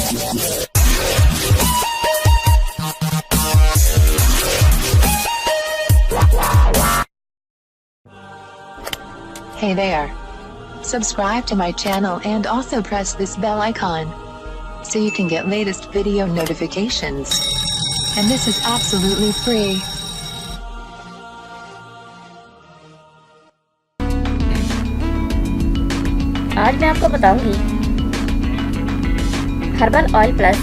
Hey there. Subscribe to my channel and also press this bell icon so you can get latest video notifications. And this is absolutely free. आज मैं आपको बताऊंगी herbal oil plus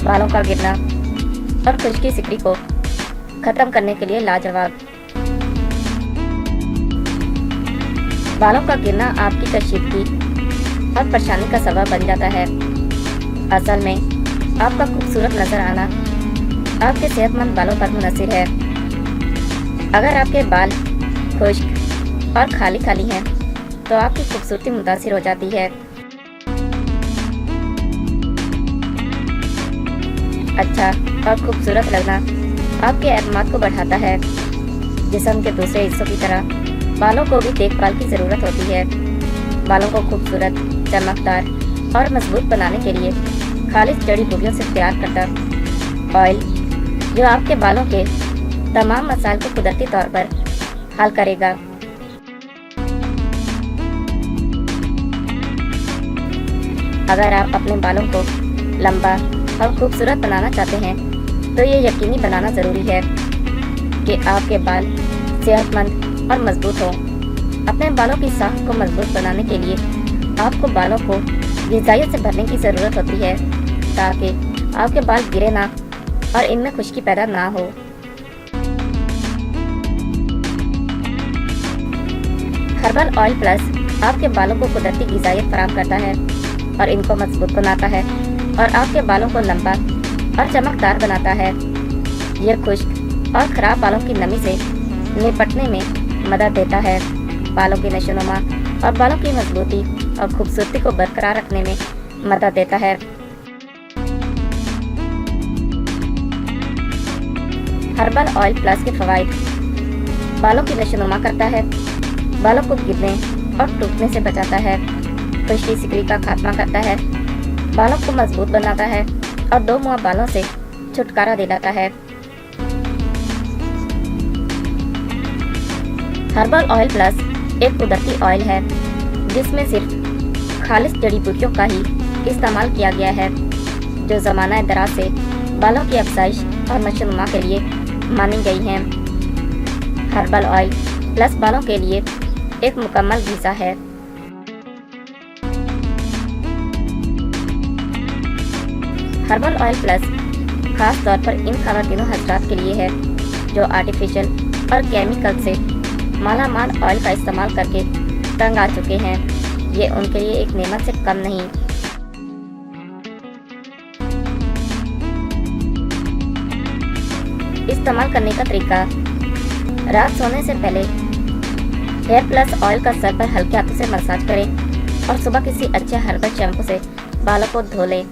बालों का गिरना और खुश्की सिकड़ी को खत्म करने के लिए लाजवाब। बालों का गिरना आपकी कशीदगी और परेशानी का सबब बन जाता है। असल में आपका खूबसूरत नजर आना आपके सेहतमंद बालों पर मुनहसिर है। अगर आपके बाल खुश्क और खाली खाली हैं तो आपकी खूबसूरती मुतासिर हो जाती है। अच्छा और खूबसूरत लगना आपके एतमाद को बढ़ाता है। जिस्म के दूसरे हिस्सों की तरह बालों को भी देखभाल की ज़रूरत होती है। बालों को खूबसूरत, चमकदार और मजबूत बनाने के लिए खालिश जड़ी बूटियों से तैयार करता ऑयल जो आपके बालों के तमाम मसाइल को कुदरती तौर पर हल करेगा। अगर आप अपने बालों को लंबा और खूबसूरत बनाना चाहते हैं तो ये यकीनी बनाना ज़रूरी है कि आपके बाल सेहतमंद और मजबूत हों। अपने बालों की साख को मजबूत बनाने के लिए आपको बालों को ग़िज़ाइयत से भरने की ज़रूरत होती है ताकि आपके बाल गिरे ना और इनमें खुश्की पैदा ना हो। हर्बल ऑयल प्लस आपके बालों को कुदरती ग़िज़ाइयत फराहम करता है और इनको मजबूत बनाता है और आपके बालों को लंबा और चमकदार बनाता है। यह खुश्क और ख़राब बालों की नमी से निपटने में मदद देता है। बालों की नशोनुमा और बालों की मजबूती और खूबसूरती को बरकरार रखने में मदद देता है। हर्बल ऑयल प्लस के फ़वाइद: बालों की नशोनुमा करता है, बालों को गिरने और टूटने से बचाता है, खुश्की सिकड़ी का खात्मा करता है, बालों को मजबूत बनाता है और दो मुआ बालों से छुटकारा दिलाता है। हर्बल ऑयल प्लस एक कुदरती ऑयल है जिसमें सिर्फ खालिश जड़ी बूटियों का ही इस्तेमाल किया गया है जो ज़माना दराज से बालों की अफजाइश और नशोनुमा के लिए मानी गई हैं। हर्बल ऑयल प्लस बालों के लिए एक मुकम्मल ग़िज़ा है। हर्बल ऑयल प्लस खास तौर पर इन ख़वातीनो हज़रात के लिए है जो आर्टिफिशियल और केमिकल से माला माल ऑयल का इस्तेमाल करके तंग आ चुके हैं। ये उनके लिए एक नेमत से कम नहीं। इस्तेमाल करने का तरीका: रात सोने से पहले हेयर प्लस ऑयल का सर पर हल्के हाथों से मसाज करें और सुबह किसी अच्छे हर्बल शैम्पू से बालों को धो लें।